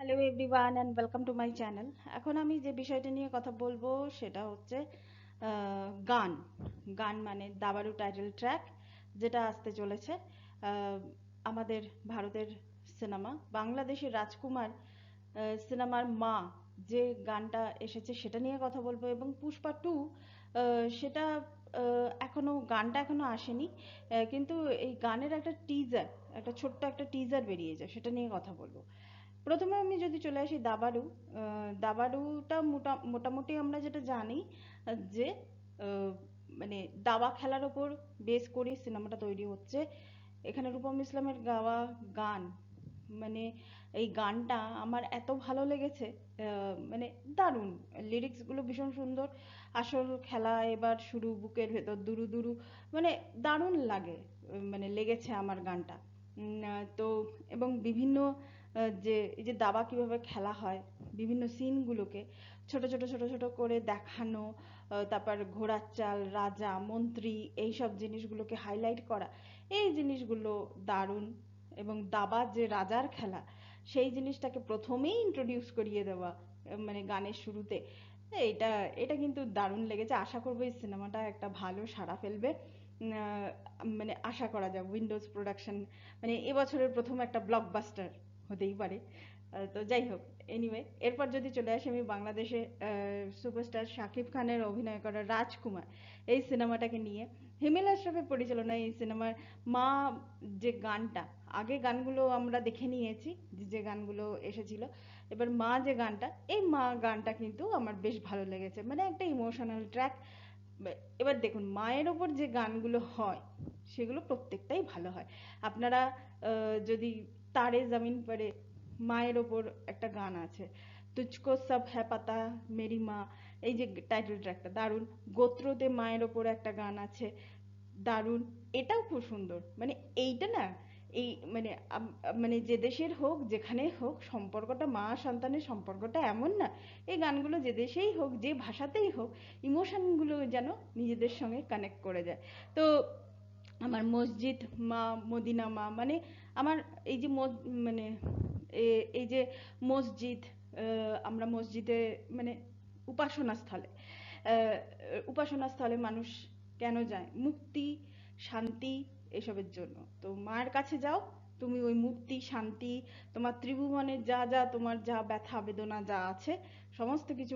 Hello everyone and welcome to my channel. এখন আমি যে বিষয়টা নিয়ে কথা বলবো সেটা হচ্ছে গান। গান মানে দাবারু টাইটেল ট্র্যাক যেটা আসতে চলেছে। আহ, আমাদের ভারতের সিনেমা বাংলাদেশের রাজকুমার সিনেমার মা যে গানটা এসেছে সেটা নিয়ে কথা বলবো, এবং পুষ্পা টু সেটা গানটা এখনো আসেনি, কিন্তু এই গানের একটা টিজার, একটা ছোট্ট একটা টিজার বেরিয়েছে, সেটা নিয়ে কথা বলবো। প্রথমে আমি যদি চলে আসি দাবারু। দাবারুটা মোটামুটি আমরা যেটা জানি যে আহ, মানে দাবা খেলার ওপর বেস করে সিনেমাটা তৈরি হচ্ছে। এখানে রূপম ইসলামের গাওয়া গান, মানে এই গানটা আমার এত ভালো লেগেছে, মানে দারুণ। লিরিক্সগুলো ভীষণ সুন্দর। আসল খেলা এবার শুরু, বুকের ভেতর দুরু দুরু, মানে দারুণ লাগে, মানে লেগেছে আমার গানটা। তো এবং বিভিন্ন যে এই যে দাবা কিভাবে খেলা হয়, বিভিন্ন সিনগুলোকে ছোট ছোট ছোট ছোট করে দেখানো, তারপর ঘোড়ার চাল, রাজা, মন্ত্রী, এইসব জিনিসগুলোকে হাইলাইট করা, এই জিনিসগুলো দারুণ। এবং দাবা যে রাজার খেলা, সেই জিনিসটাকে প্রথমেই ইন্ট্রোডিউস করিয়ে দেওয়া, মানে গানের শুরুতে, এটা এটা কিন্তু দারুণ লেগেছে। আশা করবো এই সিনেমাটা একটা ভালো সাড়া ফেলবে। মানে আশা করা যায় উইন্ডোজ প্রোডাকশন মানে এবছরের প্রথম একটা ব্লকবাস্টার হতেই পারে। তো যাই হোক, এনিওয়ে, এরপর যদি চলে আসি আমি বাংলাদেশে সুপারস্টার শাকিব খানের অভিনয় করা রাজকুমার এই সিনেমাটাকে নিয়ে। হিমেল আশরাফের পরিচালনায় এই সিনেমার মা যে গানটা, আগে গানগুলো আমরা দেখে নিয়েছি, যে গানগুলো এসেছিল, এবার মা যে গানটা, এই মা গানটা কিন্তু আমার বেশ ভালো লেগেছে, মানে একটা ইমোশনাল ট্র্যাক। এবার দেখুন, মায়ের ওপর যে গানগুলো হয় সেগুলো প্রত্যেকটাই ভালো হয়। আপনারা যদি তারে জমিন পরে, মায়ের ওপর একটা গান আছে, তুঝকো সব হ্যায় পাতা মেরি মা, এই যে টাইটেল ট্র্যাকটা দারুণ। গোত্রতে মায়ের ওপর একটা গান আছে, দারুণ, এটাও খুব সুন্দর। মানে এইটা না, এই মানে মানে যে দেশের হোক, যেখানে হোক, সম্পর্কটা মা সন্তানের সম্পর্কটা এমন না, এই গানগুলো যে দেশেই হোক, যে ভাষাতেই হোক, ইমোশনগুলো যেন নিজেদের সঙ্গে কানেক্ট করে যায়। তো আমার মসজিদ মা, মদিনা মা, মানে আমার এই যে মানে এই যে মসজিদ, আমরা মসজিদে মানে উপাসনা স্থলে, উপাসনা স্থলে মানুষ কেন যায়? মুক্তি, শান্তি, এসবের জন্য। তো মায়ের কাছে যাও, তুমি ওই মুক্তি, শান্তি, তোমার ত্রিভুবনের যা যা, তোমার যা ব্যথা বেদনা যা আছে, সমস্ত কিছু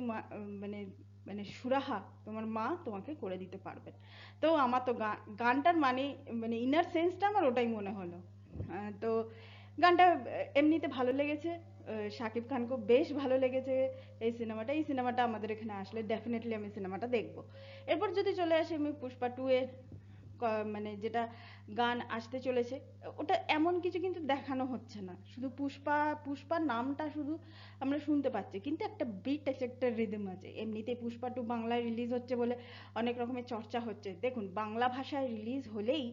মানে মানে সুরাহা তোমার মা তোমাকে করে দিতে পারবেন। তো আমার তো গানটার মানে মানে ইনার সেন্সটা আমার ওটাই মনে হলো। তো গানটা এমনিতে ভালো লেগেছে। শাকিব খানকেও বেশ ভালো লেগেছে এই সিনেমাটা আমাদের এখানে আসলে ডেফিনেটলি আমি সিনেমাটা দেখবো। এরপর যদি চলে আসি আমি পুষ্পা টু এর, মানে যেটা গান আসতে চলেছে, ওটা এমন কিছু কিন্তু দেখানো হচ্ছে না, শুধু পুষ্পা, পুষ্পার নামটা শুধু আমরা শুনতে পাচ্ছি, কিন্তু একটা বিট আছে, একটা রিদম আছে। এমনিতে পুষ্পা টু বাংলায় রিলিজ হচ্ছে বলে অনেক রকমের চর্চা হচ্ছে। দেখুন, বাংলা ভাষায় রিলিজ হলেই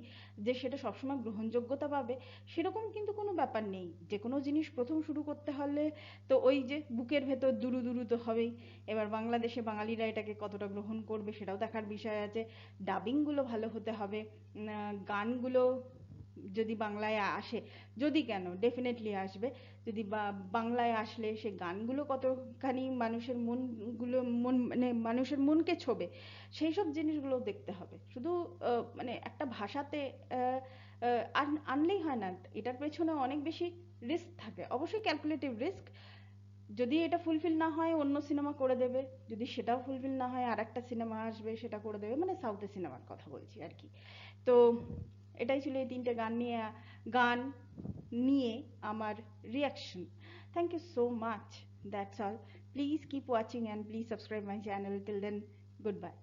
যে সেটা সবসময় গ্রহণযোগ্যতা পাবে সেরকম কিন্তু কোনো ব্যাপার নেই। যে কোনো জিনিস প্রথম শুরু করতে হলে তো ওই যে বুকের ভেতর দুরু দুরু তো হবেই। এবার বাংলাদেশে বাঙালিরা এটাকে কতটা গ্রহণ করবে সেটাও দেখার বিষয় আছে। ডাবিংগুলো ভালো হতে হবে। গানগুলো যদি বাংলায় আসে, যদি কেন, ডেফিনেটলি আসবে। যদি বাংলায় আসলে সে গানগুলো কতখানি মানুষের মন মানে মানুষের মনকে ছোবে, সেই সব জিনিসগুলো দেখতে হবে। শুধু মানে একটা ভাষাতে আনলেই হয় না, এটার পেছনে অনেক বেশি রিস্ক থাকে, অবশ্যই ক্যালকুলেটিভ রিস্ক। যদি এটা ফুলফিল না হয় অন্য সিনেমা করে দেবে, যদি সেটাও ফুলফিল না হয় আর একটা সিনেমা আসবে সেটা করে দেবে, মানে সাউথের সিনেমার কথা বলছি আর কি। তো এটাই ছিল এই তিনটে গান নিয়ে আমার reaction. Thank you so much, that's all. Please keep watching and please subscribe my channel. Till then, good by.